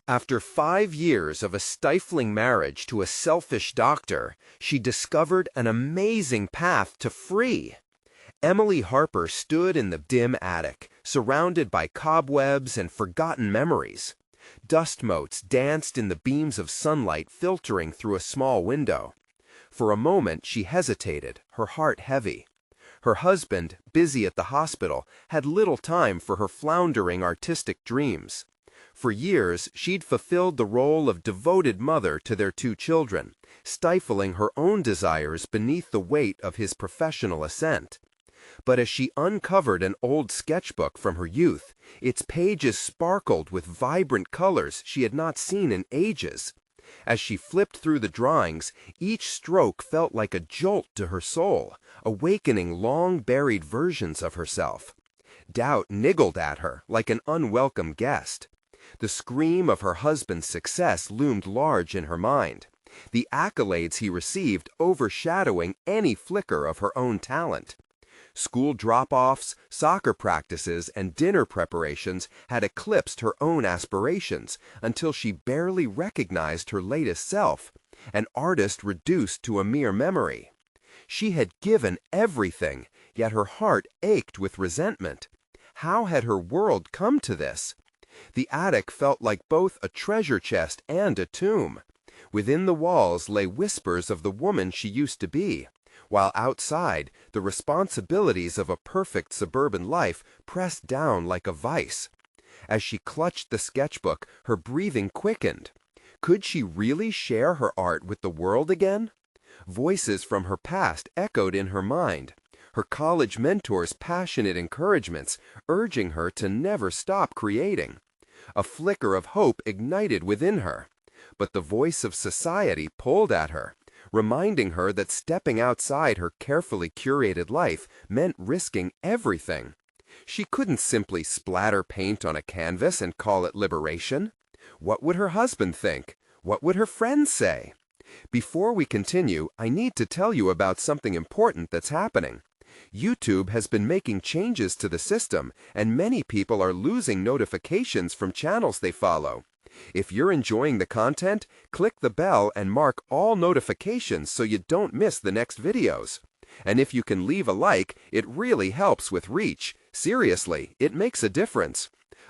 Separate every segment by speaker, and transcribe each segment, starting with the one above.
Speaker 1: After 5 years of a stifling marriage to a selfish doctor, she discovered an amazing path to free. Emily Harper stood in the dim attic, surrounded by cobwebs and forgotten memories. Dust motes danced in the beams of sunlight filtering through a small window. For a moment she hesitated, her heart heavy. Her husband, busy at the hospital, had little time for her floundering artistic dreams. For years, she'd fulfilled the role of devoted mother to their 2 children, stifling her own desires beneath the weight of his professional ascent. But as she uncovered an old sketchbook from her youth, its pages sparkled with vibrant colors she had not seen in ages. As she flipped through the drawings, each stroke felt like a jolt to her soul, awakening long-buried versions of herself. Doubt niggled at her like an unwelcome guest. The scream of her husband's success loomed large in her mind, the accolades he received overshadowing any flicker of her own talent. School drop-offs, soccer practices, and dinner preparations had eclipsed her own aspirations until she barely recognized her latest self, an artist reduced to a mere memory. She had given everything, yet her heart ached with resentment. How had her world come to this? The attic felt like both a treasure chest and a tomb. Within the walls lay whispers of the woman she used to be, while outside, the responsibilities of a perfect suburban life pressed down like a vice. As she clutched the sketchbook, her breathing quickened. Could she really share her art with the world again? Voices from her past echoed in her mind, her college mentors' passionate encouragements urging her to never stop creating. A flicker of hope ignited within her, but the voice of society pulled at her, reminding her that stepping outside her carefully curated life meant risking everything. She couldn't simply splatter paint on a canvas and call it liberation. What would her husband think? What would her friends say? Before we continue, I need to tell you about something important that's happening. YouTube has been making changes to the system, and many people are losing notifications from channels they follow. If you're enjoying the content, click the bell and mark all notifications so you don't miss the next videos. And if you can leave a like, it really helps with reach. Seriously, it makes a difference.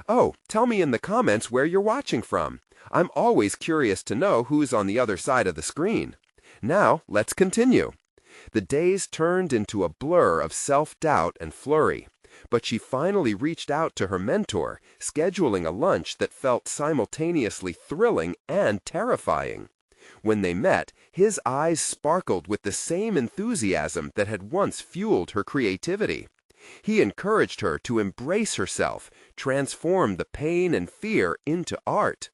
Speaker 1: Oh, tell me in the comments where you're watching from. I'm always curious to know who's on the other side of the screen. Now, let's continue. The days turned into a blur of self-doubt and flurry, but she finally reached out to her mentor, scheduling a lunch that felt simultaneously thrilling and terrifying. When they met, his eyes sparkled with the same enthusiasm that had once fueled her creativity. He encouraged her to embrace herself, transform the pain and fear into art.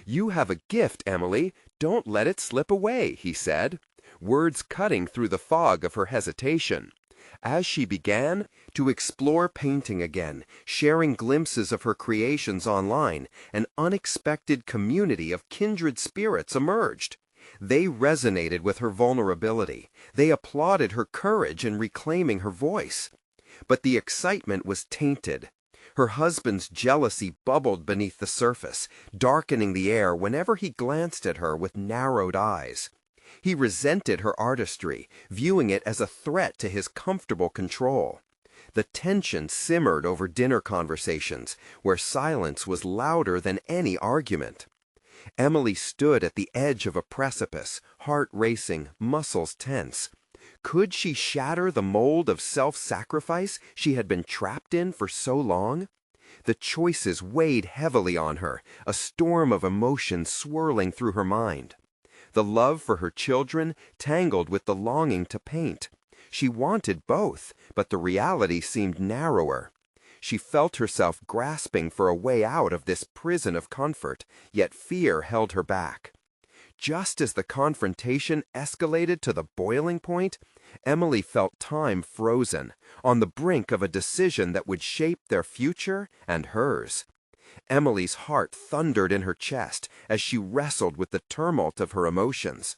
Speaker 1: "You have a gift, Emily. Don't let it slip away," he said, words cutting through the fog of her hesitation. As she began to explore painting again, sharing glimpses of her creations online, an unexpected community of kindred spirits emerged. They resonated with her vulnerability. They applauded her courage in reclaiming her voice. But the excitement was tainted. Her husband's jealousy bubbled beneath the surface, darkening the air whenever he glanced at her with narrowed eyes. He resented her artistry, viewing it as a threat to his comfortable control. The tension simmered over dinner conversations, where silence was louder than any argument. Emily stood at the edge of a precipice, heart racing, muscles tense. Could she shatter the mold of self-sacrifice she had been trapped in for so long? The choices weighed heavily on her, a storm of emotion swirling through her mind. The love for her children tangled with the longing to paint. She wanted both, but the reality seemed narrower. She felt herself grasping for a way out of this prison of comfort, yet fear held her back. Just as the confrontation escalated to the boiling point, Emily felt time frozen, on the brink of a decision that would shape their future and hers. Emily's heart thundered in her chest as she wrestled with the tumult of her emotions.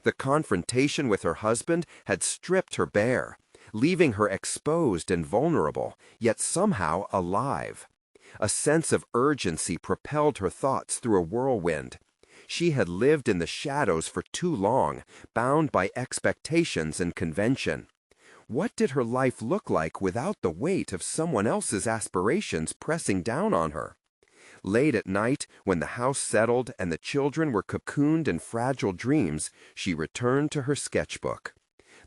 Speaker 1: The confrontation with her husband had stripped her bare, leaving her exposed and vulnerable, yet somehow alive. A sense of urgency propelled her thoughts through a whirlwind. She had lived in the shadows for too long, bound by expectations and convention. What did her life look like without the weight of someone else's aspirations pressing down on her? Late at night, when the house settled and the children were cocooned in fragile dreams, she returned to her sketchbook.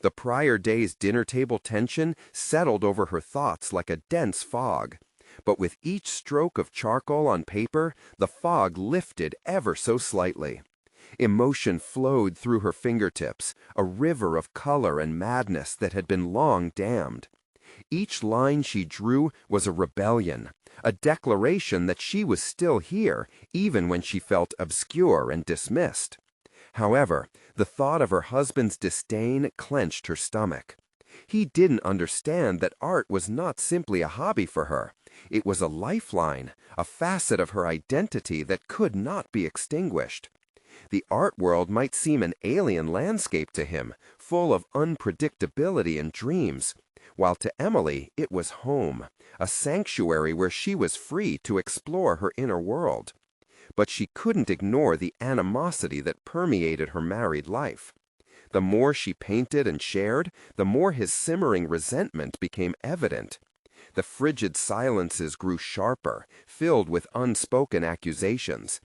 Speaker 1: The prior day's dinner table tension settled over her thoughts like a dense fog. But with each stroke of charcoal on paper, the fog lifted ever so slightly. Emotion flowed through her fingertips, a river of color and madness that had been long dammed. Each line she drew was a rebellion, a declaration that she was still here, even when she felt obscure and dismissed. However, the thought of her husband's disdain clenched her stomach. He didn't understand that art was not simply a hobby for her. It was a lifeline, a facet of her identity that could not be extinguished. The art world might seem an alien landscape to him, full of unpredictability and dreams, while to Emily it was home, a sanctuary where she was free to explore her inner world. But she couldn't ignore the animosity that permeated her married life. The more she painted and shared, the more his simmering resentment became evident. The frigid silences grew sharper, filled with unspoken accusations.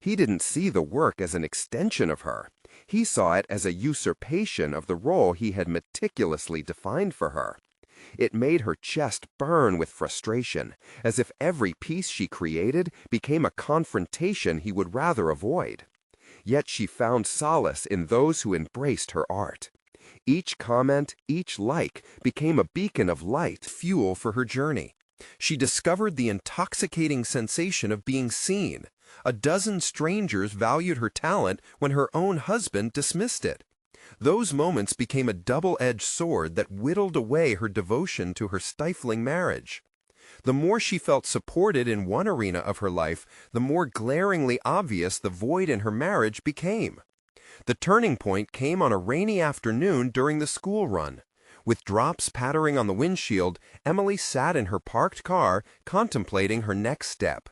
Speaker 1: He didn't see the work as an extension of her. He saw it as a usurpation of the role he had meticulously defined for her. It made her chest burn with frustration, as if every piece she created became a confrontation he would rather avoid. Yet she found solace in those who embraced her art. Each comment, each like, became a beacon of light, fuel for her journey. She discovered the intoxicating sensation of being seen. A dozen strangers valued her talent when her own husband dismissed it. Those moments became a double-edged sword that whittled away her devotion to her stifling marriage. The more she felt supported in one arena of her life, the more glaringly obvious the void in her marriage became. The turning point came on a rainy afternoon during the school run. With drops pattering on the windshield, Emily sat in her parked car, contemplating her next step.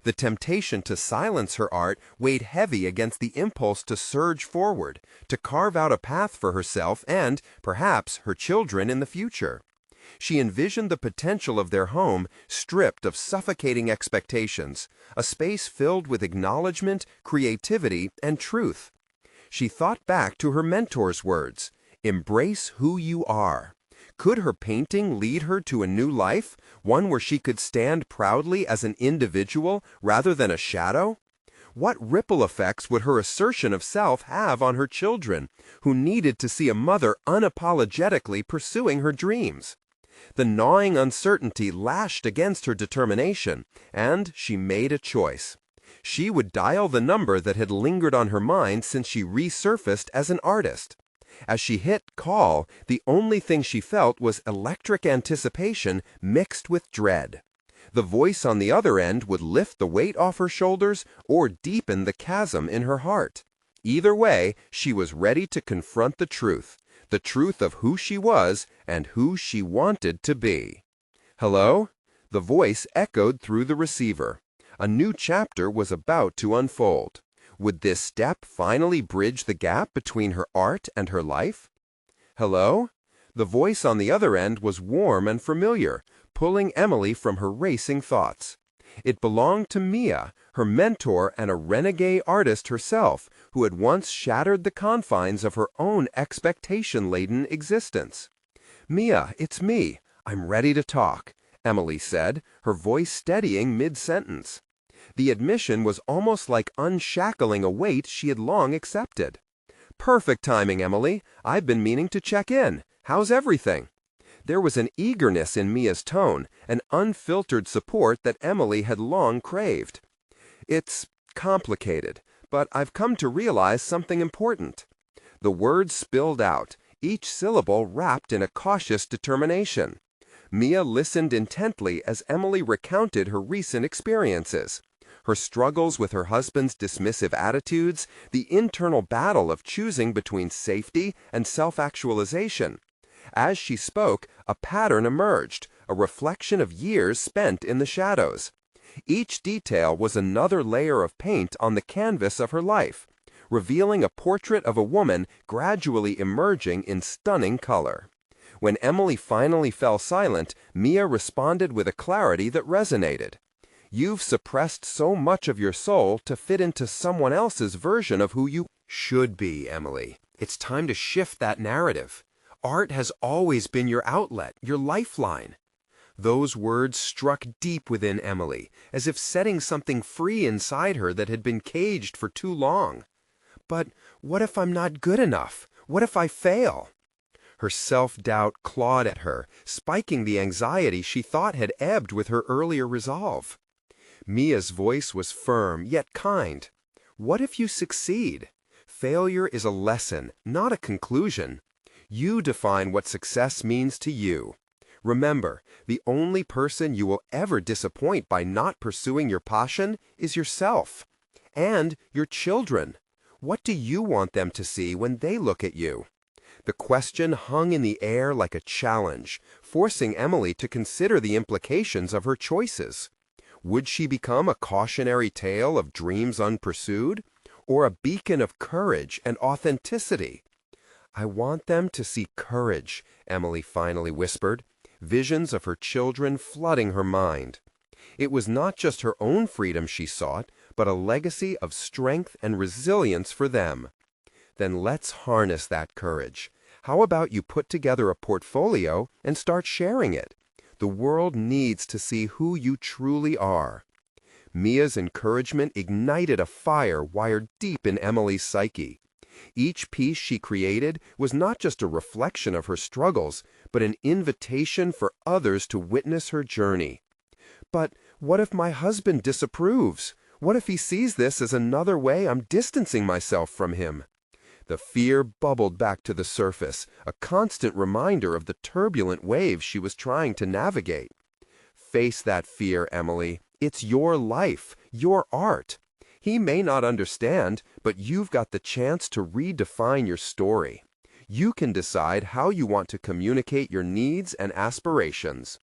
Speaker 1: The temptation to silence her art weighed heavy against the impulse to surge forward, to carve out a path for herself and, perhaps, her children in the future. She envisioned the potential of their home stripped of suffocating expectations, a space filled with acknowledgement, creativity, and truth. She thought back to her mentor's words, "Embrace who you are." Could her painting lead her to a new life, one where she could stand proudly as an individual rather than a shadow? What ripple effects would her assertion of self have on her children, who needed to see a mother unapologetically pursuing her dreams? The gnawing uncertainty lashed against her determination, and she made a choice. She would dial the number that had lingered on her mind since she resurfaced as an artist. As she hit call, the only thing she felt was electric anticipation mixed with dread. The voice on the other end would lift the weight off her shoulders or deepen the chasm in her heart. Either way, she was ready to confront the truth of who she was and who she wanted to be. "Hello?" The voice echoed through the receiver. A new chapter was about to unfold. Would this step finally bridge the gap between her art and her life? "Hello?" The voice on the other end was warm and familiar, pulling Emily from her racing thoughts. It belonged to Mia, her mentor and a renegade artist herself, who had once shattered the confines of her own expectation-laden existence. "Mia, it's me. I'm ready to talk," Emily said, her voice steadying mid-sentence. The admission was almost like unshackling a weight she had long accepted. "Perfect timing, Emily. I've been meaning to check in. How's everything?" There was an eagerness in Mia's tone, an unfiltered support that Emily had long craved. "It's complicated, but I've come to realize something important." The words spilled out, each syllable wrapped in a cautious determination. Mia listened intently as Emily recounted her recent experiences. Her struggles with her husband's dismissive attitudes, the internal battle of choosing between safety and self-actualization. As she spoke, a pattern emerged, a reflection of years spent in the shadows. Each detail was another layer of paint on the canvas of her life, revealing a portrait of a woman gradually emerging in stunning color. When Emily finally fell silent, Mia responded with a clarity that resonated. You've suppressed so much of your soul to fit into someone else's version of who you should be, Emily. It's time to shift that narrative. Art has always been your outlet, your lifeline. Those words struck deep within Emily, as if setting something free inside her that had been caged for too long. But what if I'm not good enough? What if I fail? Her self-doubt clawed at her, spiking the anxiety she thought had ebbed with her earlier resolve. Mia's voice was firm, yet kind. What if you succeed? Failure is a lesson, not a conclusion. You define what success means to you. Remember, the only person you will ever disappoint by not pursuing your passion is yourself. And your children. What do you want them to see when they look at you? The question hung in the air like a challenge, forcing Emily to consider the implications of her choices. Would she become a cautionary tale of dreams unpursued, or a beacon of courage and authenticity? I want them to see courage, Emily finally whispered, visions of her children flooding her mind. It was not just her own freedom she sought, but a legacy of strength and resilience for them. Then let's harness that courage. How about you put together a portfolio and start sharing it? The world needs to see who you truly are. Mia's encouragement ignited a fire wired deep in Emily's psyche. Each piece she created was not just a reflection of her struggles, but an invitation for others to witness her journey. But what if my husband disapproves? What if he sees this as another way I'm distancing myself from him? The fear bubbled back to the surface, a constant reminder of the turbulent waves she was trying to navigate. Face that fear, Emily. It's your life, your art. He may not understand, but you've got the chance to redefine your story. You can decide how you want to communicate your needs and aspirations.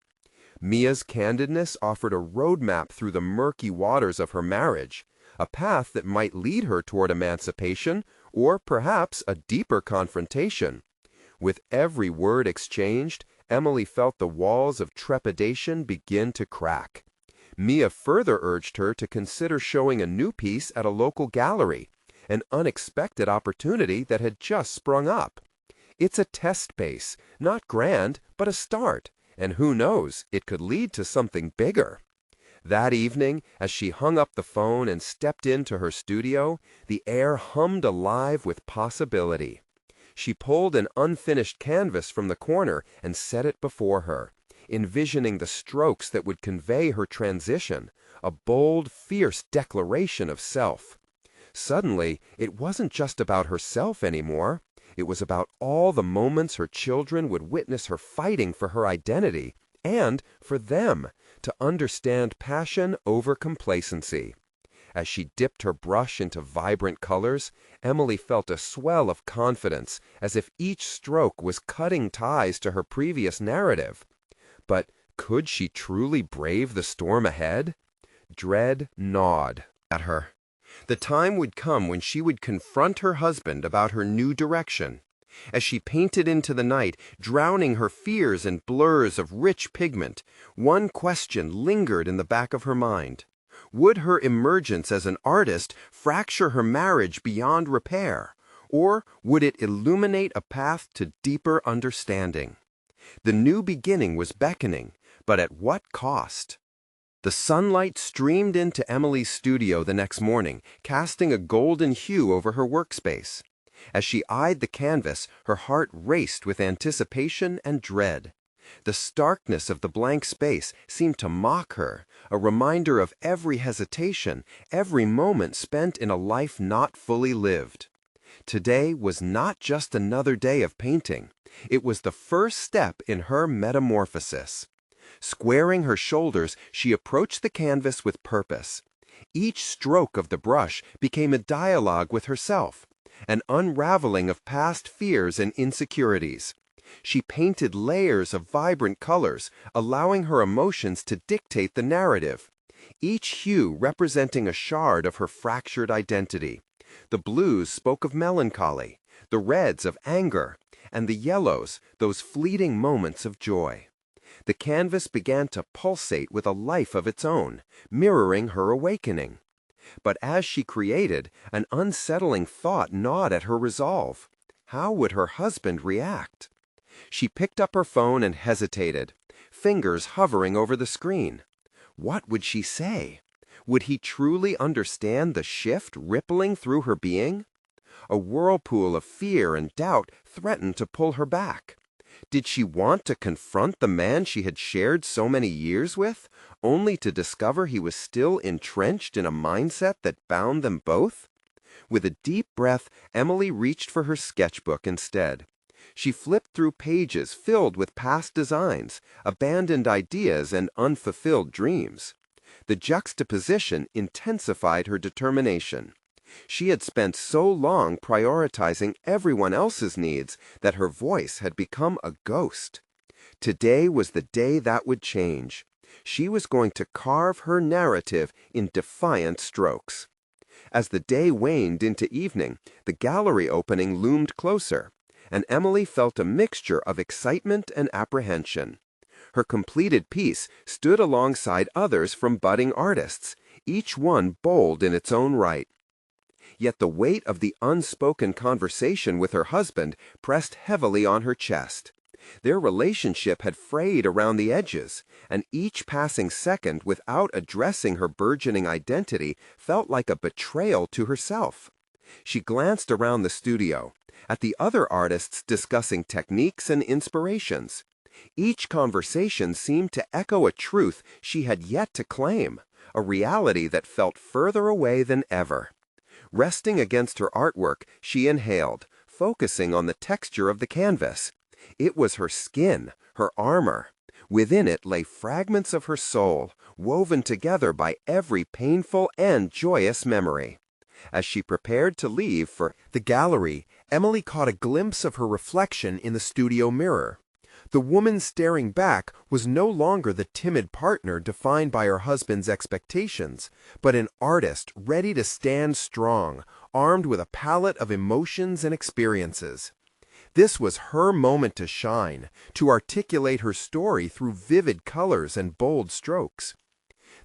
Speaker 1: Mia's candidness offered a roadmap through the murky waters of her marriage, a path that might lead her toward emancipation or perhaps a deeper confrontation. With every word exchanged, Emily felt the walls of trepidation begin to crack. Mia further urged her to consider showing a new piece at a local gallery, an unexpected opportunity that had just sprung up. It's a test base, not grand, but a start, and who knows, it could lead to something bigger. That evening, as she hung up the phone and stepped into her studio, the air hummed alive with possibility. She pulled an unfinished canvas from the corner and set it before her, envisioning the strokes that would convey her transition, a bold, fierce declaration of self. Suddenly, it wasn't just about herself anymore. It was about all the moments her children would witness her fighting for her identity, and for them, to understand passion over complacency. As she dipped her brush into vibrant colors, Emily felt a swell of confidence, as if each stroke was cutting ties to her previous narrative. But could she truly brave the storm ahead? Dread gnawed at her. The time would come when she would confront her husband about her new direction. As she painted into the night, drowning her fears in blurs of rich pigment, one question lingered in the back of her mind. Would her emergence as an artist fracture her marriage beyond repair, or would it illuminate a path to deeper understanding? The new beginning was beckoning, but at what cost? The sunlight streamed into Emily's studio the next morning, casting a golden hue over her workspace. As she eyed the canvas, her heart raced with anticipation and dread. The starkness of the blank space seemed to mock her, a reminder of every hesitation, every moment spent in a life not fully lived. Today was not just another day of painting. It was the first step in her metamorphosis. Squaring her shoulders, she approached the canvas with purpose. Each stroke of the brush became a dialogue with herself, an unraveling of past fears and insecurities. She painted layers of vibrant colors, allowing her emotions to dictate the narrative. each hue representing a shard of her fractured identity. The blues spoke of melancholy, the reds of anger, and the yellows, those fleeting moments of joy. The canvas began to pulsate with a life of its own, mirroring her awakening. But as she created, an unsettling thought gnawed at her resolve. How would her husband react? She picked up her phone and hesitated, fingers hovering over the screen. What would she say? Would he truly understand the shift rippling through her being? A whirlpool of fear and doubt threatened to pull her back. Did she want to confront the man she had shared so many years with, only to discover he was still entrenched in a mindset that bound them both? With a deep breath, Emily reached for her sketchbook instead. She flipped through pages filled with past designs, abandoned ideas, and unfulfilled dreams. The juxtaposition intensified her determination. She had spent so long prioritizing everyone else's needs that her voice had become a ghost. Today was the day that would change. She was going to carve her narrative in defiant strokes. As the day waned into evening, the gallery opening loomed closer, and Emily felt a mixture of excitement and apprehension. Her completed piece stood alongside others from budding artists, each one bold in its own right. Yet the weight of the unspoken conversation with her husband pressed heavily on her chest. Their relationship had frayed around the edges, and each passing second without addressing her burgeoning identity felt like a betrayal to herself. She glanced around the studio, at the other artists discussing techniques and inspirations. Each conversation seemed to echo a truth she had yet to claim, a reality that felt further away than ever. Resting against her artwork, she inhaled, focusing on the texture of the canvas. It was her skin, her armor. Within it lay fragments of her soul, woven together by every painful and joyous memory. As she prepared to leave for the gallery, Emily caught a glimpse of her reflection in the studio mirror. The woman staring back was no longer the timid partner defined by her husband's expectations, but an artist ready to stand strong, armed with a palette of emotions and experiences. This was her moment to shine, to articulate her story through vivid colors and bold strokes.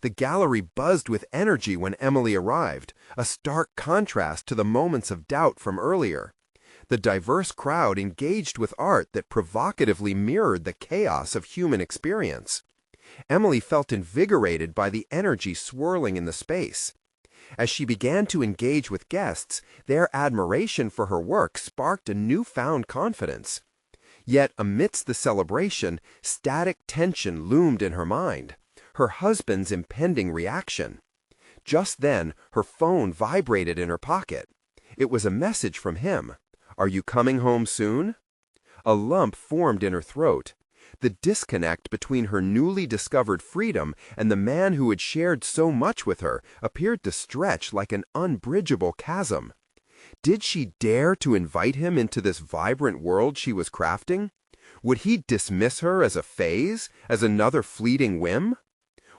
Speaker 1: The gallery buzzed with energy when Emily arrived, a stark contrast to the moments of doubt from earlier. The diverse crowd engaged with art that provocatively mirrored the chaos of human experience. Emily felt invigorated by the energy swirling in the space. As she began to engage with guests, their admiration for her work sparked a newfound confidence. Yet amidst the celebration, static tension loomed in her mind, her husband's impending reaction. Just then, her phone vibrated in her pocket. It was a message from him. "Are you coming home soon?" A lump formed in her throat. The disconnect between her newly discovered freedom and the man who had shared so much with her appeared to stretch like an unbridgeable chasm. Did she dare to invite him into this vibrant world she was crafting? Would he dismiss her as a phase, as another fleeting whim?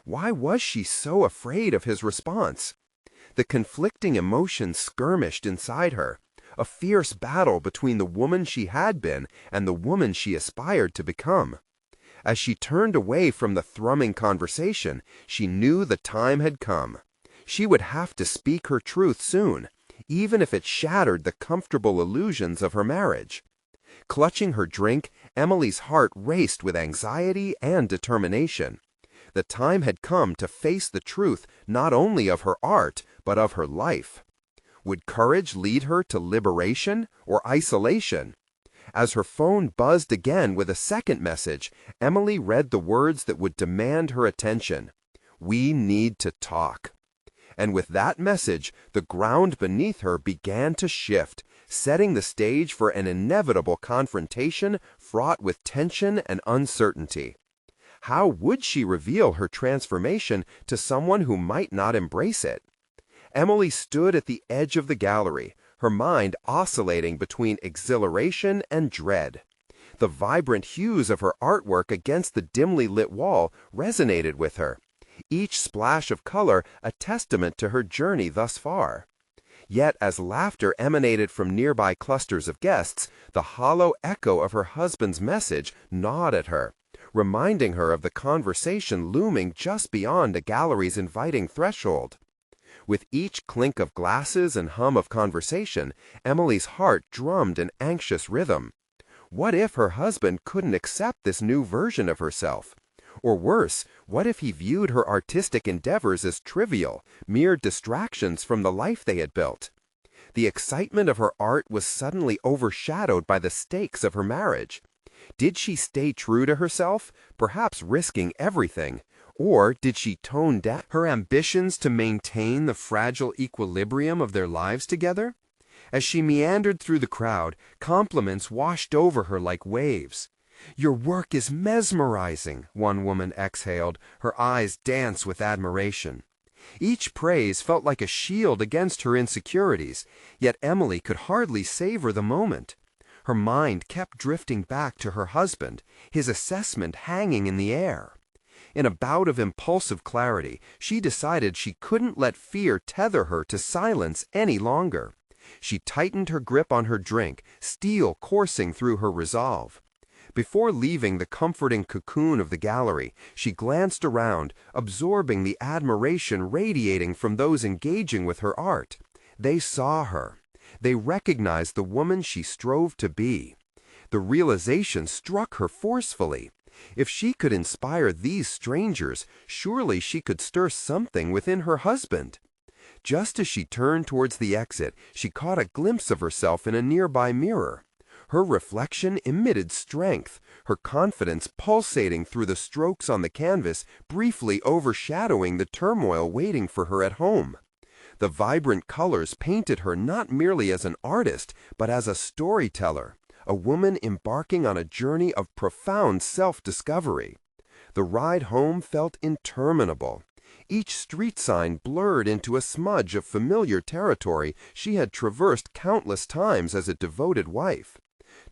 Speaker 1: Why was she so afraid of his response? The conflicting emotions skirmished inside her, a fierce battle between the woman she had been and the woman she aspired to become. As she turned away from the thrumming conversation, she knew the time had come. She would have to speak her truth soon, even if it shattered the comfortable illusions of her marriage. Clutching her drink, Emily's heart raced with anxiety and determination. The time had come to face the truth not only of her art, but of her life. Would courage lead her to liberation or isolation? As her phone buzzed again with a second message, Emily read the words that would demand her attention. "We need to talk." And with that message, the ground beneath her began to shift, setting the stage for an inevitable confrontation fraught with tension and uncertainty. How would she reveal her transformation to someone who might not embrace it? Emily stood at the edge of the gallery, her mind oscillating between exhilaration and dread. The vibrant hues of her artwork against the dimly lit wall resonated with her. each splash of color a testament to her journey thus far. Yet as laughter emanated from nearby clusters of guests, the hollow echo of her husband's message gnawed at her, reminding her of the conversation looming just beyond a gallery's inviting threshold. With each clink of glasses and hum of conversation, Emily's heart drummed an anxious rhythm. What if her husband couldn't accept this new version of herself? Or worse, what if he viewed her artistic endeavors as trivial, mere distractions from the life they had built? The excitement of her art was suddenly overshadowed by the stakes of her marriage. Did she stay true to herself, perhaps risking everything? Or did she tone down her ambitions to maintain the fragile equilibrium of their lives together? As she meandered through the crowd, compliments washed over her like waves. "Your work is mesmerizing," one woman exhaled, her eyes dance with admiration. Each praise felt like a shield against her insecurities, yet Emily could hardly savor the moment. Her mind kept drifting back to her husband, his assessment hanging in the air. In a bout of impulsive clarity, she decided she couldn't let fear tether her to silence any longer. She tightened her grip on her drink, steel coursing through her resolve. Before leaving the comforting cocoon of the gallery, she glanced around, absorbing the admiration radiating from those engaging with her art. They saw her. They recognized the woman she strove to be. The realization struck her forcefully. If she could inspire these strangers, surely she could stir something within her husband. Just as she turned towards the exit, she caught a glimpse of herself in a nearby mirror. Her reflection emitted strength, her confidence pulsating through the strokes on the canvas, briefly overshadowing the turmoil waiting for her at home. The vibrant colors painted her not merely as an artist, but as a storyteller, a woman embarking on a journey of profound self-discovery. The ride home felt interminable. Each street sign blurred into a smudge of familiar territory she had traversed countless times as a devoted wife.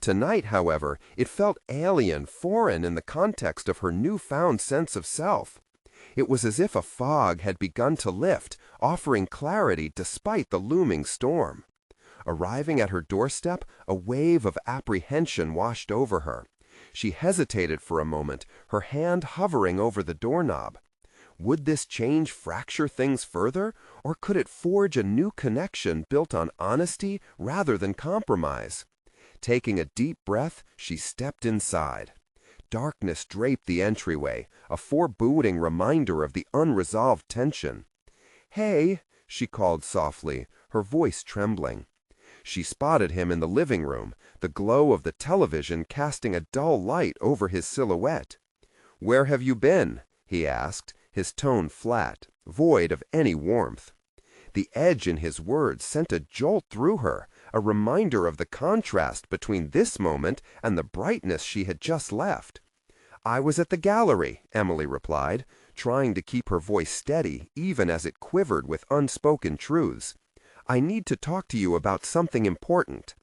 Speaker 1: Tonight, however, it felt alien, foreign in the context of her newfound sense of self. It was as if a fog had begun to lift, offering clarity despite the looming storm. Arriving at her doorstep, a wave of apprehension washed over her. She hesitated for a moment, her hand hovering over the doorknob. Would this change fracture things further, or could it forge a new connection built on honesty rather than compromise? Taking a deep breath, she stepped inside. Darkness draped the entryway, a foreboding reminder of the unresolved tension. "Hey," she called softly, her voice trembling. She spotted him in the living room, the glow of the television casting a dull light over his silhouette. "Where have you been?" he asked, his tone flat, void of any warmth. The edge in his words sent a jolt through her, a reminder of the contrast between this moment and the brightness she had just left. "I was at the gallery," Emily replied, trying to keep her voice steady even as it quivered with unspoken truths. "I need to talk to you about something important."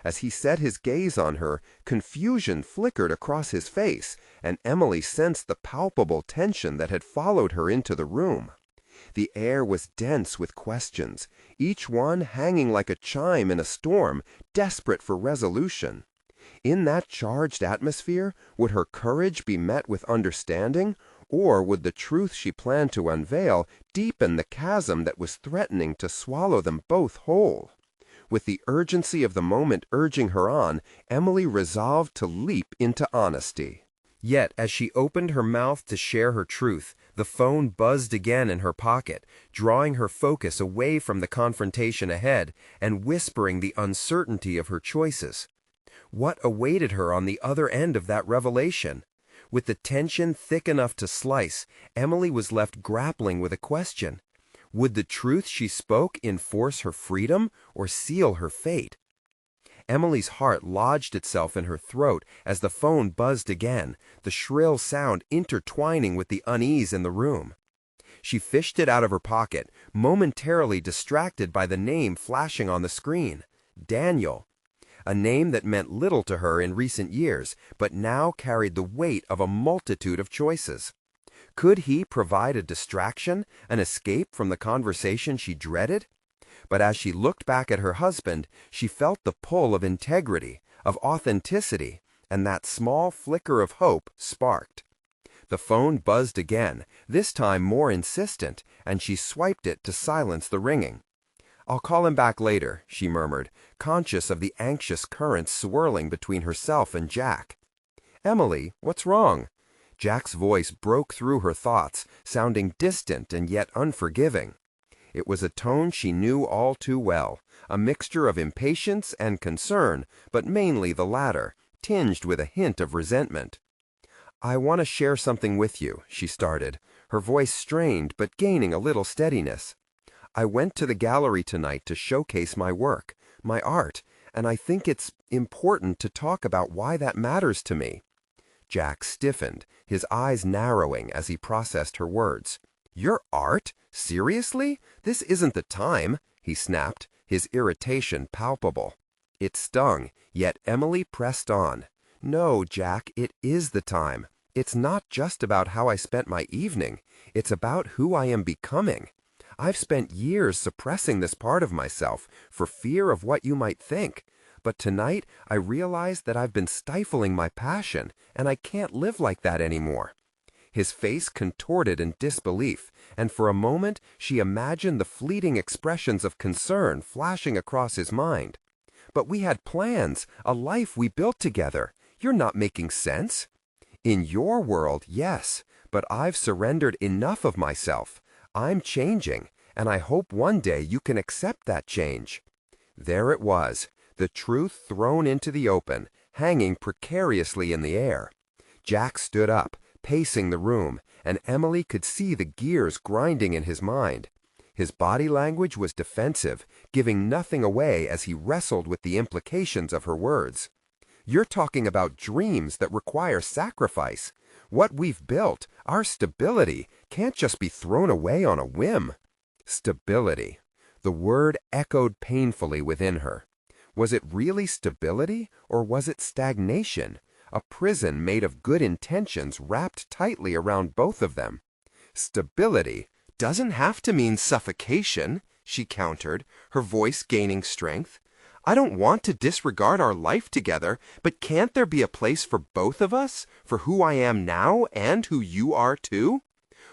Speaker 1: As he set his gaze on her, confusion flickered across his face, and Emily sensed the palpable tension that had followed her into the room. The air was dense with questions, each one hanging like a chime in a storm, desperate for resolution. In that charged atmosphere, would her courage be met with understanding, or would the truth she planned to unveil deepen the chasm that was threatening to swallow them both whole? With the urgency of the moment urging her on, Emily resolved to leap into honesty. Yet, as she opened her mouth to share her truth, the phone buzzed again in her pocket, drawing her focus away from the confrontation ahead and whispering the uncertainty of her choices. What awaited her on the other end of that revelation? With the tension thick enough to slice, Emily was left grappling with a question. Would the truth she spoke enforce her freedom or seal her fate? Emily's heart lodged itself in her throat as the phone buzzed again, the shrill sound intertwining with the unease in the room. She fished it out of her pocket, momentarily distracted by the name flashing on the screen. Daniel. A name that meant little to her in recent years, but now carried the weight of a multitude of choices. Could he provide a distraction, an escape from the conversation she dreaded? But as she looked back at her husband, she felt the pull of integrity, of authenticity, and that small flicker of hope sparked. The phone buzzed again, this time more insistent, and she swiped it to silence the ringing. "I'll call him back later," she murmured, conscious of the anxious currents swirling between herself and Jack. "Emily, what's wrong?" Jack's voice broke through her thoughts, sounding distant and yet unforgiving. It was a tone she knew all too well, a mixture of impatience and concern, but mainly the latter, tinged with a hint of resentment. "I want to share something with you," she started, her voice strained but gaining a little steadiness. "I went to the gallery tonight to showcase my work, my art, and I think it's important to talk about why that matters to me." Jack stiffened, his eyes narrowing as he processed her words. "Your art? Seriously? This isn't the time," he snapped, his irritation palpable. It stung, yet Emily pressed on. "No, Jack, it is the time. It's not just about how I spent my evening. It's about who I am becoming. I've spent years suppressing this part of myself for fear of what you might think. But tonight I realized that I've been stifling my passion, and I can't live like that anymore." His face contorted in disbelief, and for a moment she imagined the fleeting expressions of concern flashing across his mind. "But we had plans, a life we built together. You're not making sense." "In your world, yes, but I've surrendered enough of myself. I'm changing, and I hope one day you can accept that change." There it was, the truth thrown into the open, hanging precariously in the air. Jack stood up, pacing the room, and Emily could see the gears grinding in his mind. His body language was defensive, giving nothing away as he wrestled with the implications of her words. "You're talking about dreams that require sacrifice. What we've built, our stability, can't just be thrown away on a whim." Stability. The word echoed painfully within her. Was it really stability, or was it stagnation? A prison made of good intentions wrapped tightly around both of them. "Stability doesn't have to mean suffocation," she countered, her voice gaining strength. "I don't want to disregard our life together, but can't there be a place for both of us, for who I am now and who you are too?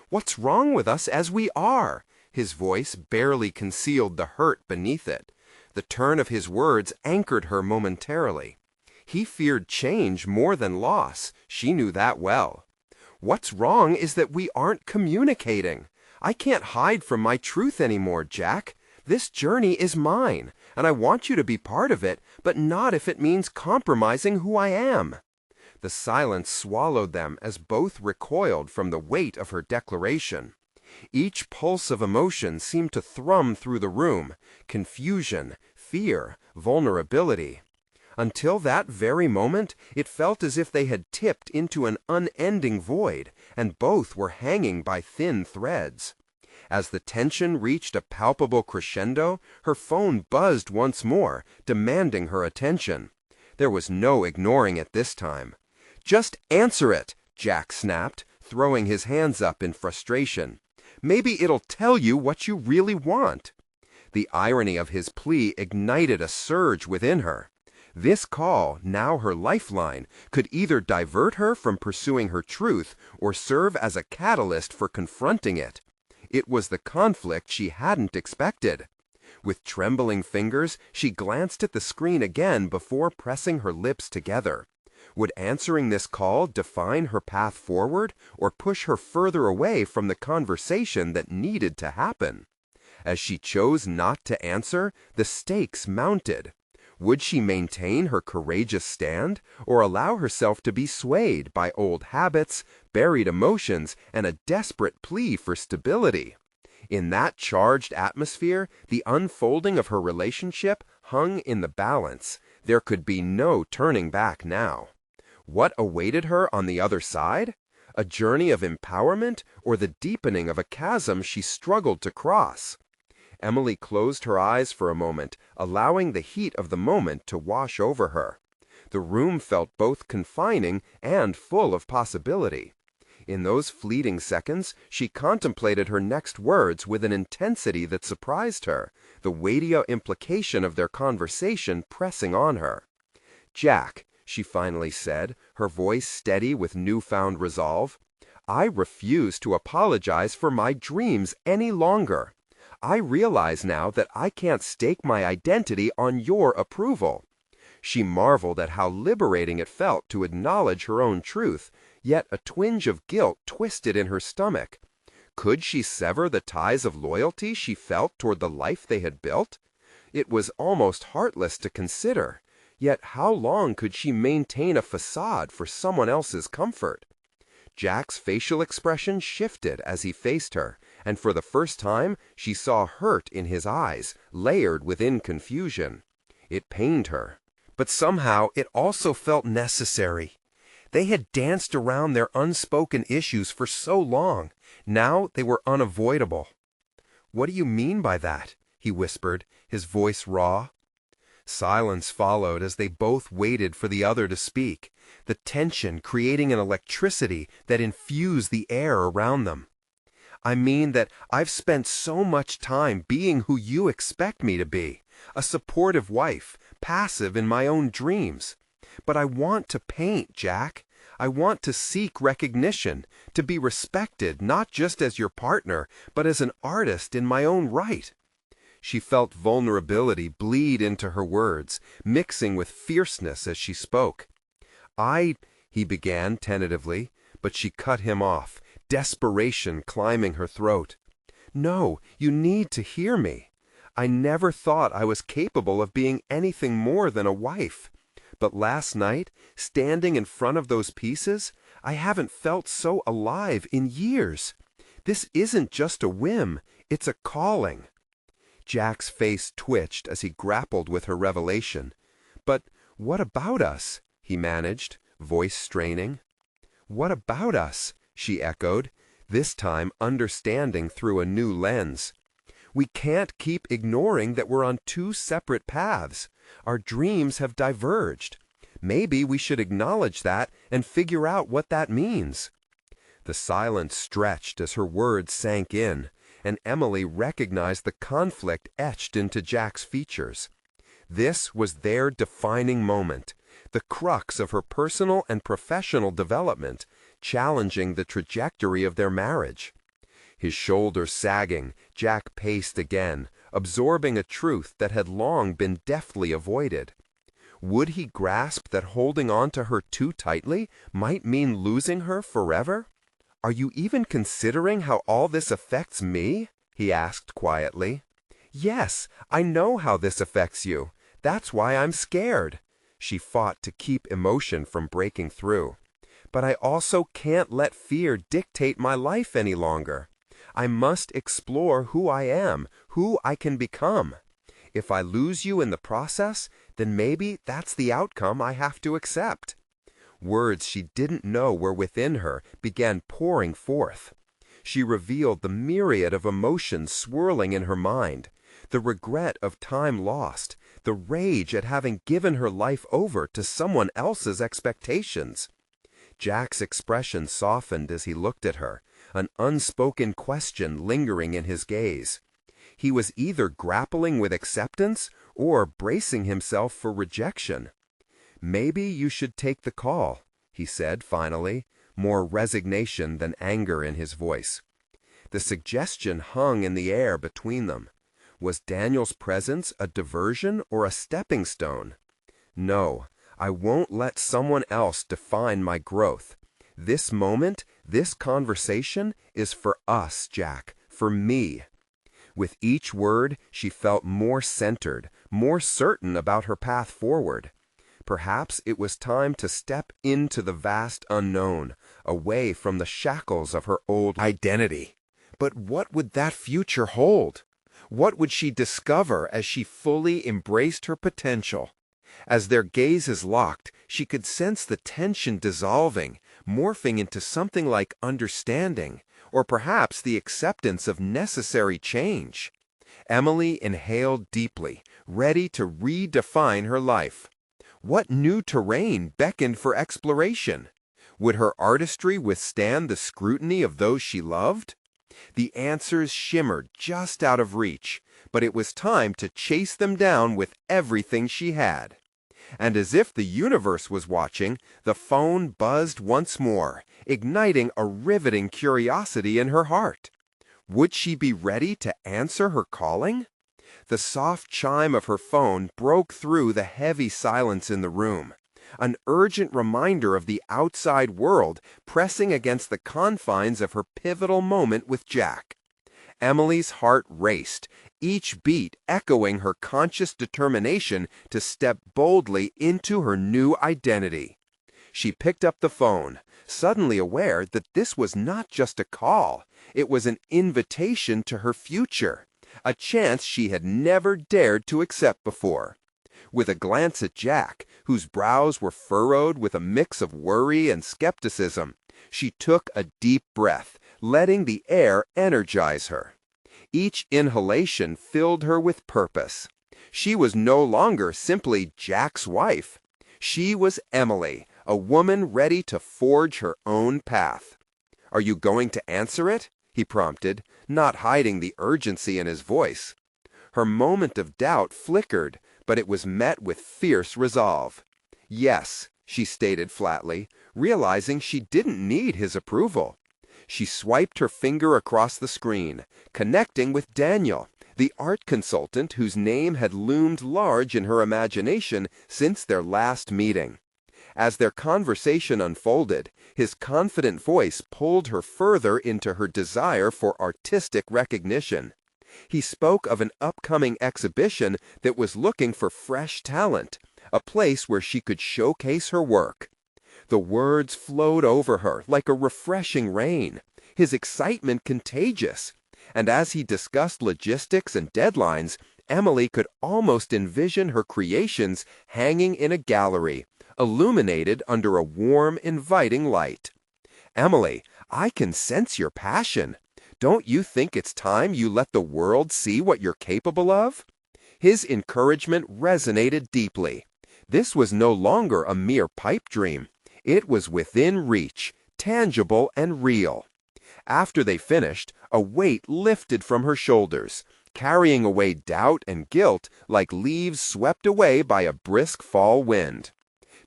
Speaker 1: What's wrong with us as we are?" His voice barely concealed the hurt beneath it. The turn of his words anchored her momentarily. He feared change more than loss. She knew that well. "What's wrong is that we aren't communicating. I can't hide from my truth anymore, Jack. This journey is mine, and I want you to be part of it, but not if it means compromising who I am." The silence swallowed them as both recoiled from the weight of her declaration. Each pulse of emotion seemed to thrum through the room, confusion, fear, vulnerability. Until that very moment, it felt as if they had tipped into an unending void, and both were hanging by thin threads. As the tension reached a palpable crescendo, her phone buzzed once more, demanding her attention. There was no ignoring it this time. "Just answer it," Jack snapped, throwing his hands up in frustration. "Maybe it'll tell you what you really want." The irony of his plea ignited a surge within her. This call, now her lifeline, could either divert her from pursuing her truth or serve as a catalyst for confronting it. It was the conflict she hadn't expected. With trembling fingers, she glanced at the screen again before pressing her lips together. Would answering this call define her path forward or push her further away from the conversation that needed to happen? As she chose not to answer, the stakes mounted. Would she maintain her courageous stand or allow herself to be swayed by old habits, buried emotions, and a desperate plea for stability? In that charged atmosphere, the unfolding of her relationship hung in the balance. There could be no turning back now. What awaited her on the other side? A journey of empowerment or the deepening of a chasm she struggled to cross? Emily closed her eyes for a moment, allowing the heat of the moment to wash over her. The room felt both confining and full of possibility. In those fleeting seconds, she contemplated her next words with an intensity that surprised her, the weighty implication of their conversation pressing on her. "Jack," she finally said, her voice steady with newfound resolve, "I refuse to apologize for my dreams any longer. I realize now that I can't stake my identity on your approval." She marveled at how liberating it felt to acknowledge her own truth, yet a twinge of guilt twisted in her stomach. Could she sever the ties of loyalty she felt toward the life they had built? It was almost heartless to consider, yet how long could she maintain a facade for someone else's comfort? Jack's facial expression shifted as he faced her, and for the first time she saw hurt in his eyes, layered within confusion. It pained her. But somehow it also felt necessary. They had danced around their unspoken issues for so long. Now they were unavoidable. "What do you mean by that?" he whispered, his voice raw. Silence followed as they both waited for the other to speak, the tension creating an electricity that infused the air around them. "I mean that I've spent so much time being who you expect me to be, a supportive wife, passive in my own dreams. But I want to paint, Jack. I want to seek recognition, to be respected not just as your partner, but as an artist in my own right." She felt vulnerability bleed into her words, mixing with fierceness as she spoke. He began tentatively, but she cut him off, desperation climbing her throat. "No, you need to hear me. I never thought I was capable of being anything more than a wife. But last night, standing in front of those pieces, I haven't felt so alive in years. This isn't just a whim, it's a calling." Jack's face twitched as he grappled with her revelation. "But what about us?" he managed, voice straining. "What about us?" she echoed, this time understanding through a new lens. "We can't keep ignoring that we're on two separate paths. Our dreams have diverged. Maybe we should acknowledge that and figure out what that means." The silence stretched as her words sank in, and Emily recognized the conflict etched into Jack's features. This was their defining moment, the crux of her personal and professional development, challenging the trajectory of their marriage. His shoulders sagging, Jack paced again, absorbing a truth that had long been deftly avoided. Would he grasp that holding on to her too tightly might mean losing her forever? "Are you even considering how all this affects me?" he asked quietly. "Yes, I know how this affects you. That's why I'm scared." She fought to keep emotion from breaking through. "But I also can't let fear dictate my life any longer. I must explore who I am, who I can become. If I lose you in the process, then maybe that's the outcome I have to accept." Words she didn't know were within her began pouring forth. She revealed the myriad of emotions swirling in her mind, the regret of time lost, the rage at having given her life over to someone else's expectations. Jack's expression softened as he looked at her, an unspoken question lingering in his gaze. He was either grappling with acceptance or bracing himself for rejection. "Maybe you should take the call," he said finally, more resignation than anger in his voice. The suggestion hung in the air between them. Was Daniel's presence a diversion or a stepping stone? "No, I won't let someone else define my growth. This moment, this conversation is for us, Jack, for me." With each word, she felt more centered, more certain about her path forward. Perhaps it was time to step into the vast unknown, away from the shackles of her old identity. But what would that future hold? What would she discover as she fully embraced her potential? As their gazes locked, she could sense the tension dissolving, morphing into something like understanding, or perhaps the acceptance of necessary change. Emily inhaled deeply, ready to redefine her life. What new terrain beckoned for exploration? Would her artistry withstand the scrutiny of those she loved? The answers shimmered just out of reach, but it was time to chase them down with everything she had. And as if the universe was watching, the phone buzzed once more, igniting a riveting curiosity in her heart. Would she be ready to answer her calling? The soft chime of her phone broke through the heavy silence in the room, an urgent reminder of the outside world pressing against the confines of her pivotal moment with Jack. Emily's heart raced, each beat echoing her conscious determination to step boldly into her new identity. She picked up the phone, suddenly aware that this was not just a call, it was an invitation to her future, a chance she had never dared to accept before. With a glance at Jack, whose brows were furrowed with a mix of worry and skepticism, she took a deep breath, letting the air energize her. Each inhalation filled her with purpose. She was no longer simply Jack's wife. She was Emily, a woman ready to forge her own path. "Are you going to answer it?" he prompted, not hiding the urgency in his voice. Her moment of doubt flickered, but it was met with fierce resolve. "Yes," she stated flatly, realizing she didn't need his approval. She swiped her finger across the screen, connecting with Daniel, the art consultant whose name had loomed large in her imagination since their last meeting. As their conversation unfolded, his confident voice pulled her further into her desire for artistic recognition. He spoke of an upcoming exhibition that was looking for fresh talent, a place where she could showcase her work. The words flowed over her like a refreshing rain, his excitement contagious. And as he discussed logistics and deadlines, Emily could almost envision her creations hanging in a gallery, illuminated under a warm, inviting light. "Emily, I can sense your passion. Don't you think it's time you let the world see what you're capable of?" His encouragement resonated deeply. This was no longer a mere pipe dream. It was within reach, tangible and real. After they finished, a weight lifted from her shoulders, carrying away doubt and guilt like leaves swept away by a brisk fall wind.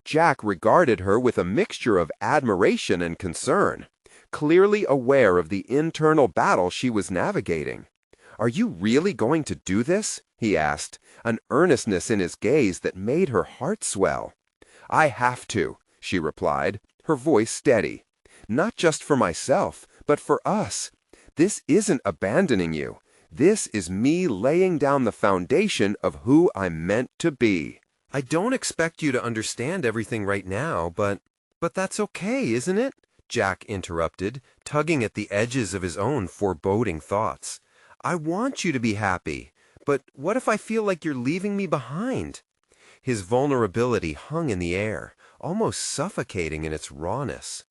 Speaker 1: Jack regarded her with a mixture of admiration and concern, clearly aware of the internal battle she was navigating. "Are you really going to do this?" he asked, an earnestness in his gaze that made her heart swell. "I have to," she replied, her voice steady. "Not just for myself, but for us. This isn't abandoning you. This is me laying down the foundation of who I'm meant to be." "I don't expect you to understand everything right now, but that's okay, isn't it?" Jack interrupted, tugging at the edges of his own foreboding thoughts. "I want you to be happy, but what if I feel like you're leaving me behind?" His vulnerability hung in the air, almost suffocating in its rawness.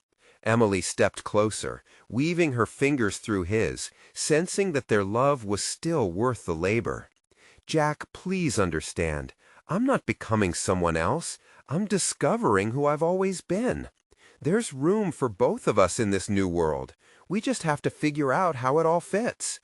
Speaker 1: Emily stepped closer, weaving her fingers through his, sensing that their love was still worth the labor. "Jack, please understand. I'm not becoming someone else. I'm discovering who I've always been. There's room for both of us in this new world. We just have to figure out how it all fits."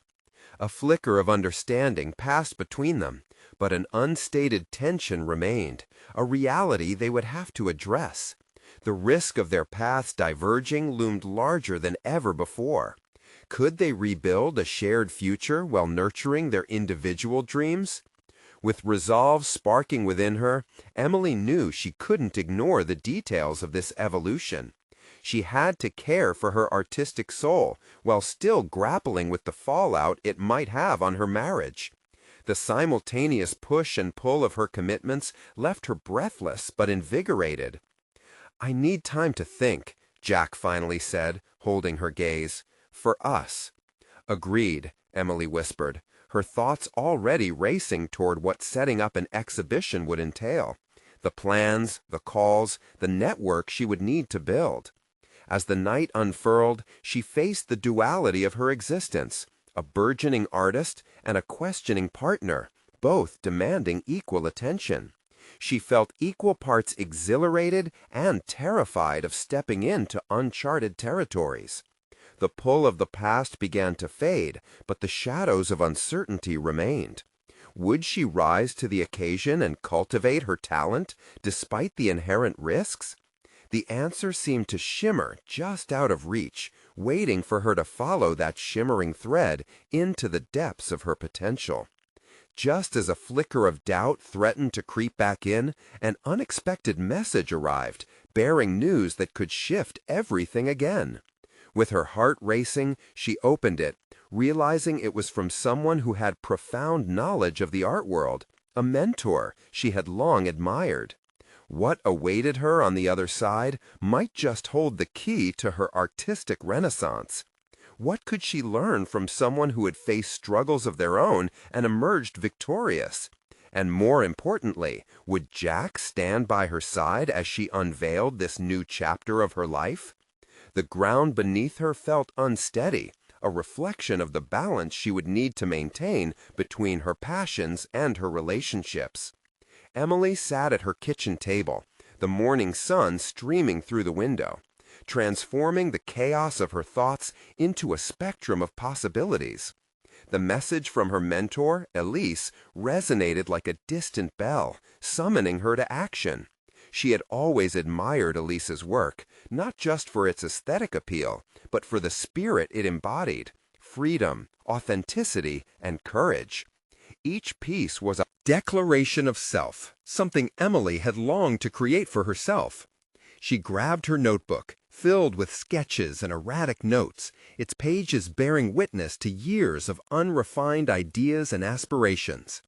Speaker 1: A flicker of understanding passed between them, but an unstated tension remained, a reality they would have to address. The risk of their paths diverging loomed larger than ever before. Could they rebuild a shared future while nurturing their individual dreams? With resolve sparking within her, Emily knew she couldn't ignore the details of this evolution. She had to care for her artistic soul while still grappling with the fallout it might have on her marriage. The simultaneous push and pull of her commitments left her breathless but invigorated. "I need time to think," Jack finally said, holding her gaze. "For us." "Agreed," Emily whispered, her thoughts already racing toward what setting up an exhibition would entail. The plans, the calls, the network she would need to build. As the night unfurled, she faced the duality of her existence, a burgeoning artist and a questioning partner, both demanding equal attention. She felt equal parts exhilarated and terrified of stepping into uncharted territories. The pull of the past began to fade, but the shadows of uncertainty remained. Would she rise to the occasion and cultivate her talent, despite the inherent risks? The answer seemed to shimmer just out of reach, waiting for her to follow that shimmering thread into the depths of her potential. Just as a flicker of doubt threatened to creep back in, an unexpected message arrived, bearing news that could shift everything again. With her heart racing, she opened it, realizing it was from someone who had profound knowledge of the art world, a mentor she had long admired. What awaited her on the other side might just hold the key to her artistic renaissance. What could she learn from someone who had faced struggles of their own and emerged victorious? And more importantly, would Jack stand by her side as she unveiled this new chapter of her life? The ground beneath her felt unsteady, a reflection of the balance she would need to maintain between her passions and her relationships. Emily sat at her kitchen table, the morning sun streaming through the window, transforming the chaos of her thoughts into a spectrum of possibilities. The message from her mentor, Elise, resonated like a distant bell, summoning her to action. She had always admired Elise's work, not just for its aesthetic appeal, but for the spirit it embodied: freedom, authenticity, and courage. Each piece was a declaration of self, something Emily had longed to create for herself. She grabbed her notebook, filled with sketches and erratic notes, its pages bearing witness to years of unrefined ideas and aspirations.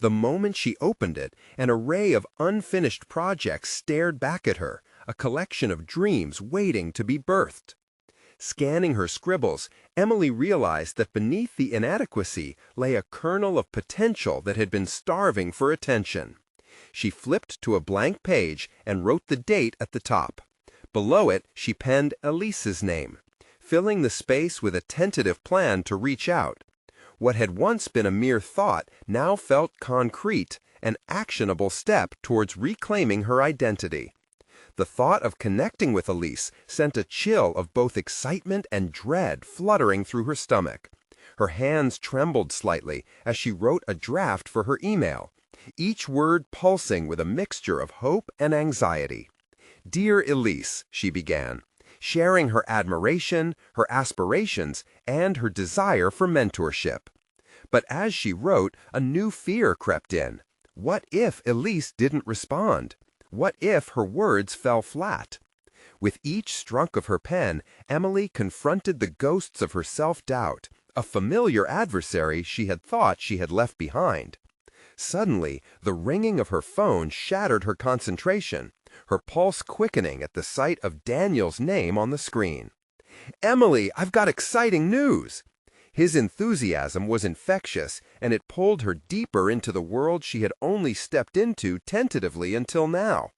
Speaker 1: The moment she opened it, an array of unfinished projects stared back at her, a collection of dreams waiting to be birthed. Scanning her scribbles, Emily realized that beneath the inadequacy lay a kernel of potential that had been starving for attention. She flipped to a blank page and wrote the date at the top. Below it, she penned Elise's name, filling the space with a tentative plan to reach out. What had once been a mere thought now felt concrete, an actionable step towards reclaiming her identity. The thought of connecting with Elise sent a chill of both excitement and dread fluttering through her stomach. Her hands trembled slightly as she wrote a draft for her email, each word pulsing with a mixture of hope and anxiety. "Dear Elise," she began, sharing her admiration, her aspirations, and her desire for mentorship. But as she wrote, a new fear crept in. What if Elise didn't respond? What if her words fell flat? With each stroke of her pen, Emily confronted the ghosts of her self-doubt, a familiar adversary she had thought she had left behind. Suddenly, the ringing of her phone shattered her concentration, her pulse quickening at the sight of Daniel's name on the screen. "Emily, I've got exciting news!" His enthusiasm was infectious, and it pulled her deeper into the world she had only stepped into tentatively until now.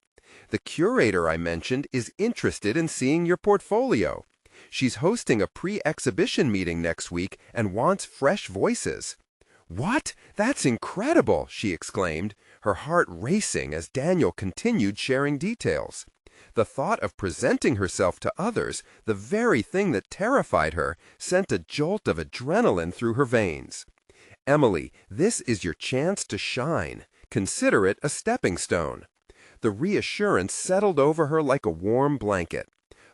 Speaker 1: "The curator I mentioned is interested in seeing your portfolio. She's hosting a pre-exhibition meeting next week and wants fresh voices." "What? That's incredible!" she exclaimed, her heart racing as Daniel continued sharing details. The thought of presenting herself to others, the very thing that terrified her, sent a jolt of adrenaline through her veins. "Emily, this is your chance to shine. Consider it a stepping stone." The reassurance settled over her like a warm blanket.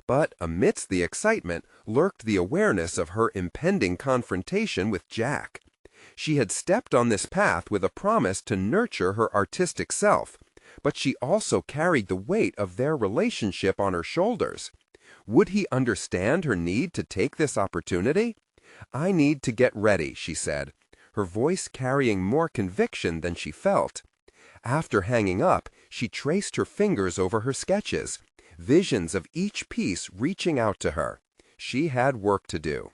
Speaker 1: But amidst the excitement lurked the awareness of her impending confrontation with Jack. She had stepped on this path with a promise to nurture her artistic self, but she also carried the weight of their relationship on her shoulders. Would he understand her need to take this opportunity? "I need to get ready," she said, her voice carrying more conviction than she felt. After hanging up, she traced her fingers over her sketches, visions of each piece reaching out to her. She had work to do.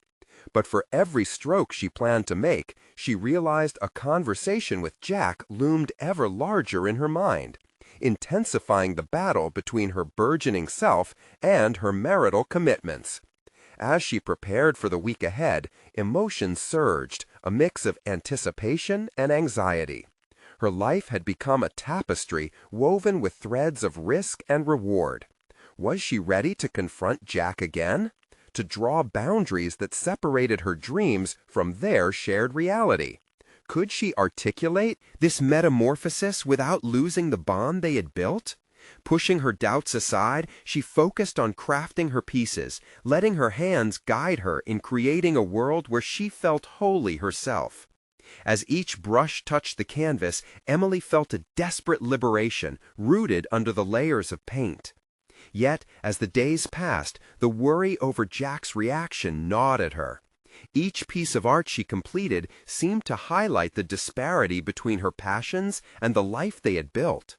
Speaker 1: But for every stroke she planned to make, she realized a conversation with Jack loomed ever larger in her mind, intensifying the battle between her burgeoning self and her marital commitments. As she prepared for the week ahead, emotions surged, a mix of anticipation and anxiety. Her life had become a tapestry woven with threads of risk and reward. Was she ready to confront Jack again? To draw boundaries that separated her dreams from their shared reality? Could she articulate this metamorphosis without losing the bond they had built? Pushing her doubts aside, she focused on crafting her pieces, letting her hands guide her in creating a world where she felt wholly herself. As each brush touched the canvas, Emily felt a desperate liberation, rooted under the layers of paint. Yet, as the days passed, the worry over Jack's reaction gnawed at her. Each piece of art she completed seemed to highlight the disparity between her passions and the life they had built.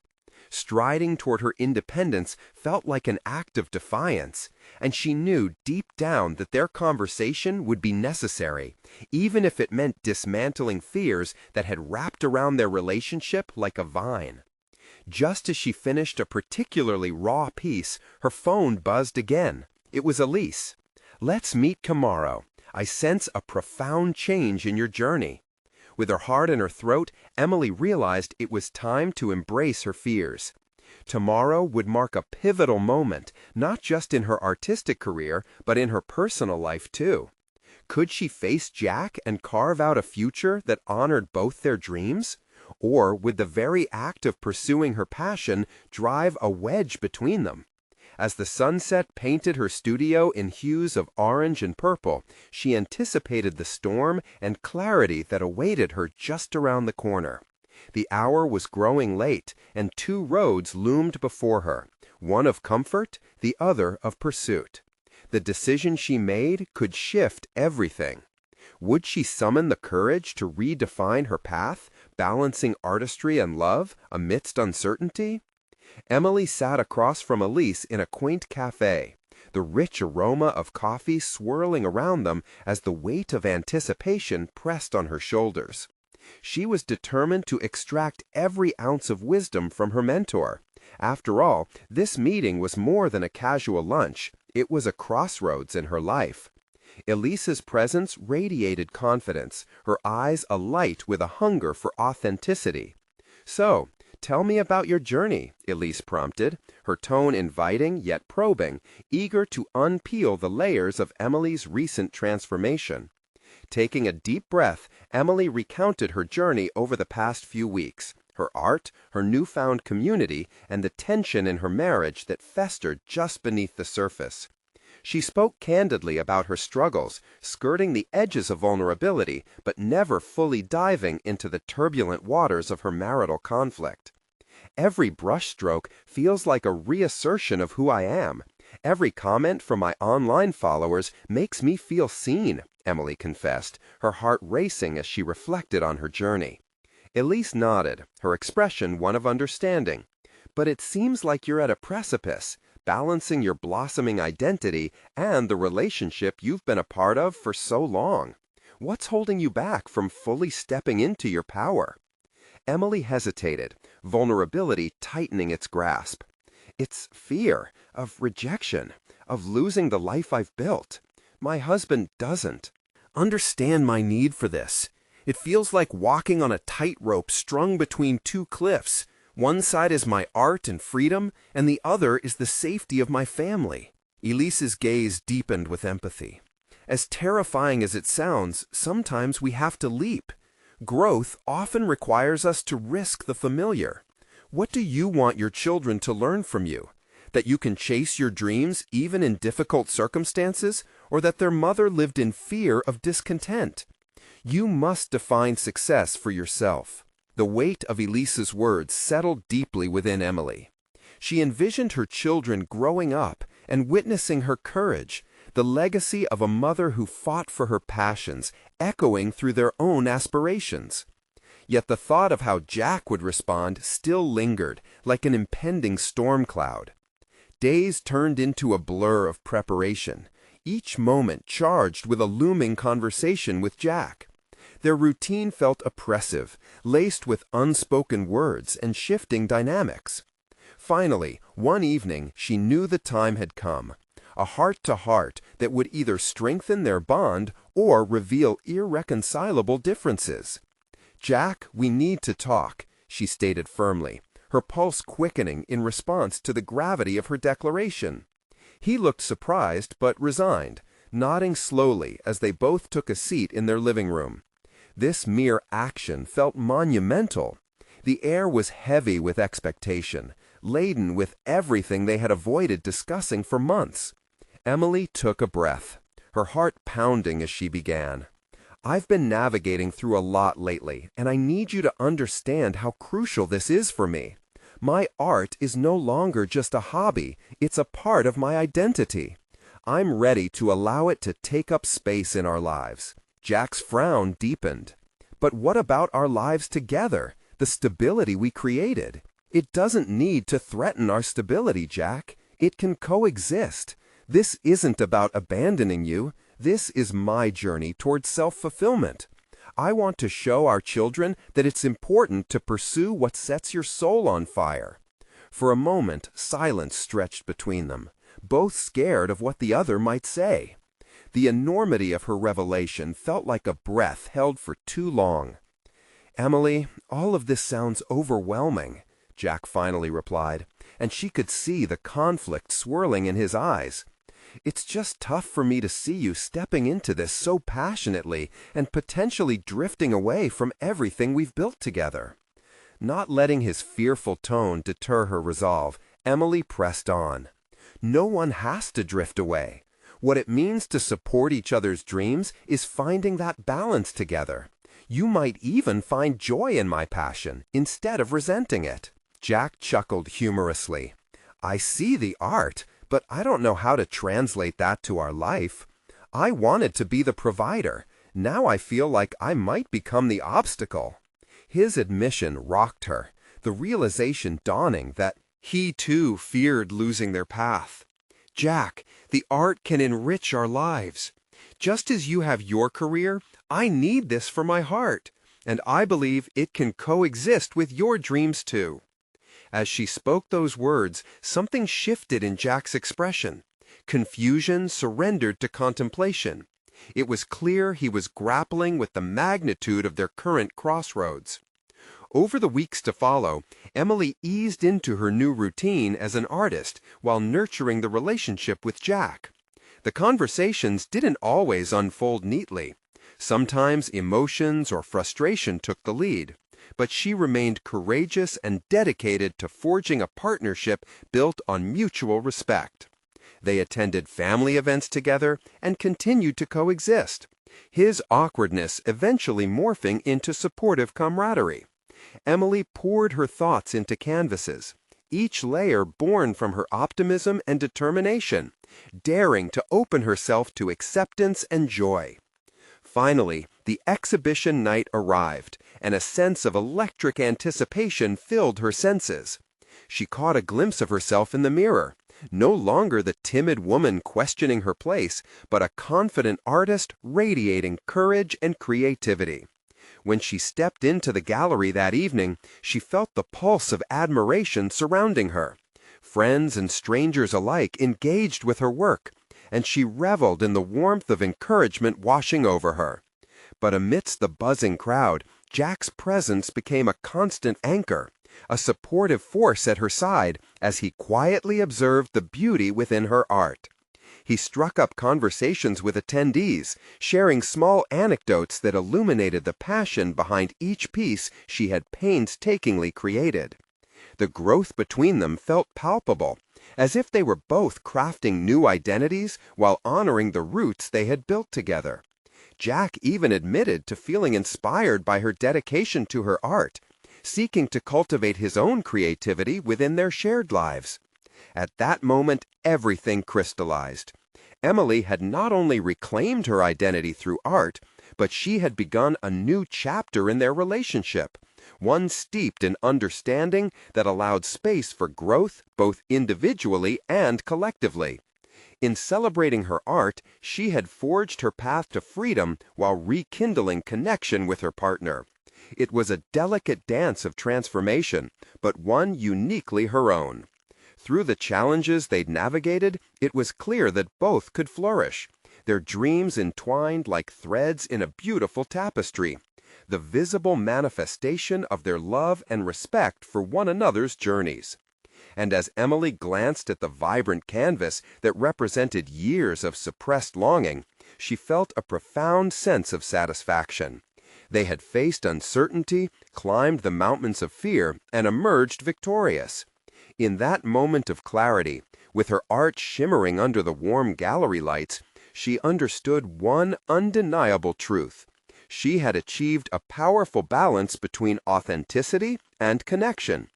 Speaker 1: Striding toward her independence felt like an act of defiance, and she knew deep down that their conversation would be necessary, even if it meant dismantling fears that had wrapped around their relationship like a vine. Just as she finished a particularly raw piece, her phone buzzed again. It was Elise. "Let's meet tomorrow. I sense a profound change in your journey." With her heart in her throat, Emily realized it was time to embrace her fears. Tomorrow would mark a pivotal moment, not just in her artistic career, but in her personal life too. Could she face Jack and carve out a future that honored both their dreams? Or would the very act of pursuing her passion drive a wedge between them? As the sunset painted her studio in hues of orange and purple, she anticipated the storm and clarity that awaited her just around the corner. The hour was growing late, and two roads loomed before her, one of comfort, the other of pursuit. The decision she made could shift everything. Would she summon the courage to redefine her path, balancing artistry and love amidst uncertainty? Emily sat across from Elise in a quaint cafe, the rich aroma of coffee swirling around them as the weight of anticipation pressed on her shoulders. She was determined to extract every ounce of wisdom from her mentor. After all, this meeting was more than a casual lunch. It was a crossroads in her life. Elise's presence radiated confidence, her eyes alight with a hunger for authenticity. "So, tell me about your journey," Elise prompted, her tone inviting yet probing, eager to unpeel the layers of Emily's recent transformation. Taking a deep breath, Emily recounted her journey over the past few weeks, her art, her newfound community, and the tension in her marriage that festered just beneath the surface. She spoke candidly about her struggles, skirting the edges of vulnerability, but never fully diving into the turbulent waters of her marital conflict. "Every brushstroke feels like a reassertion of who I am. Every comment from my online followers makes me feel seen," Emily confessed, her heart racing as she reflected on her journey. Elise nodded, her expression one of understanding. "But it seems like you're at a precipice, balancing your blossoming identity and the relationship you've been a part of for so long. What's holding you back from fully stepping into your power?" Emily hesitated, vulnerability tightening its grasp. "It's fear of rejection, of losing the life I've built. My husband doesn't understand my need for this. It feels like walking on a tightrope strung between two cliffs. One side is my art and freedom, and the other is the safety of my family." Elise's gaze deepened with empathy. "As terrifying as it sounds, sometimes we have to leap. Growth often requires us to risk the familiar. What do you want your children to learn from you? That you can chase your dreams even in difficult circumstances, or that their mother lived in fear of discontent? You must define success for yourself." The weight of Elise's words settled deeply within Emily. She envisioned her children growing up and witnessing her courage, the legacy of a mother who fought for her passions, echoing through their own aspirations. Yet the thought of how Jack would respond still lingered, like an impending storm cloud. Days turned into a blur of preparation, each moment charged with a looming conversation with Jack. Their routine felt oppressive, laced with unspoken words and shifting dynamics. Finally, one evening, she knew the time had come, a heart-to-heart that would either strengthen their bond or reveal irreconcilable differences. "Jack, we need to talk," she stated firmly, her pulse quickening in response to the gravity of her declaration. He looked surprised but resigned, nodding slowly as they both took a seat in their living room. This mere action felt monumental. The air was heavy with expectation, laden with everything they had avoided discussing for months. Emily took a breath, her heart pounding as she began. "I've been navigating through a lot lately, and I need you to understand how crucial this is for me. My art is no longer just a hobby, it's a part of my identity. I'm ready to allow it to take up space in our lives." Jack's frown deepened. "But what about our lives together, the stability we created? It doesn't need to threaten our stability, Jack. It can coexist. This isn't about abandoning you. This is my journey towards self-fulfillment. I want to show our children that it's important to pursue what sets your soul on fire." For a moment, silence stretched between them, both scared of what the other might say. The enormity of her revelation felt like a breath held for too long. "Emily, all of this sounds overwhelming," Jack finally replied, and she could see the conflict swirling in his eyes. "It's just tough for me to see you stepping into this so passionately and potentially drifting away from everything we've built together." Not letting his fearful tone deter her resolve, Emily pressed on. "No one has to drift away. What it means to support each other's dreams is finding that balance together. You might even find joy in my passion instead of resenting it." Jack chuckled humorously. "I see the art, but I don't know how to translate that to our life. I wanted to be the provider. Now I feel like I might become the obstacle." His admission rocked her, the realization dawning that he too feared losing their path. "Jack, the art can enrich our lives. Just as you have your career, I need this for my heart, and I believe it can coexist with your dreams too." As she spoke those words, something shifted in Jack's expression. Confusion surrendered to contemplation. It was clear he was grappling with the magnitude of their current crossroads. Over the weeks to follow, Emily eased into her new routine as an artist while nurturing the relationship with Jack. The conversations didn't always unfold neatly. Sometimes emotions or frustration took the lead, but she remained courageous and dedicated to forging a partnership built on mutual respect. They attended family events together and continued to coexist, his awkwardness eventually morphing into supportive camaraderie. Emily poured her thoughts into canvases, each layer born from her optimism and determination, daring to open herself to acceptance and joy. Finally, the exhibition night arrived, and a sense of electric anticipation filled her senses. She caught a glimpse of herself in the mirror, no longer the timid woman questioning her place, but a confident artist radiating courage and creativity. When she stepped into the gallery that evening, she felt the pulse of admiration surrounding her. Friends and strangers alike engaged with her work, and she reveled in the warmth of encouragement washing over her. But amidst the buzzing crowd, Jack's presence became a constant anchor, a supportive force at her side as he quietly observed the beauty within her art. He struck up conversations with attendees, sharing small anecdotes that illuminated the passion behind each piece she had painstakingly created. The growth between them felt palpable, as if they were both crafting new identities while honoring the roots they had built together. Jack even admitted to feeling inspired by her dedication to her art, seeking to cultivate his own creativity within their shared lives. At that moment, everything crystallized. Emily had not only reclaimed her identity through art, but she had begun a new chapter in their relationship, one steeped in understanding that allowed space for growth both individually and collectively. In celebrating her art, she had forged her path to freedom while rekindling connection with her partner. It was a delicate dance of transformation, but one uniquely her own. Through the challenges they'd navigated, it was clear that both could flourish, their dreams entwined like threads in a beautiful tapestry. the visible manifestation of their love and respect for one another's journeys. And as Emily glanced at the vibrant canvas that represented years of suppressed longing, she felt a profound sense of satisfaction. They had faced uncertainty, climbed the mountains of fear, and emerged victorious. In that moment of clarity, with her art shimmering under the warm gallery lights, she understood one undeniable truth. She had achieved a powerful balance between authenticity and connection.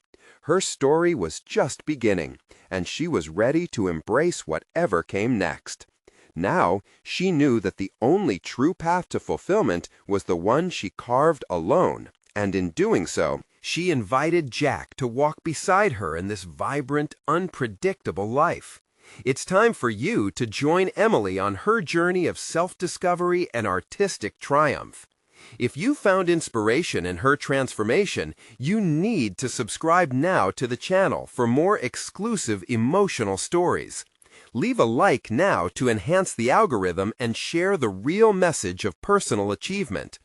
Speaker 1: Her story was just beginning, and she was ready to embrace whatever came next. Now, she knew that the only true path to fulfillment was the one she carved alone, and in doing so, she invited Jack to walk beside her in this vibrant, unpredictable life. It's time for you to join Emily on her journey of self-discovery and artistic triumph. If you found inspiration in her transformation, you need to subscribe now to the channel for more exclusive emotional stories. Leave a like now to enhance the algorithm and share the real message of personal achievement.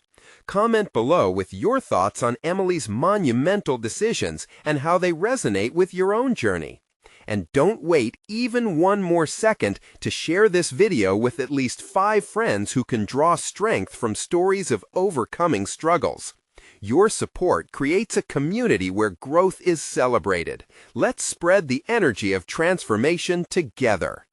Speaker 1: Comment below with your thoughts on Emily's monumental decisions and how they resonate with your own journey. And don't wait even one more second to share this video with at least 5 friends who can draw strength from stories of overcoming struggles. Your support creates a community where growth is celebrated. Let's spread the energy of transformation together.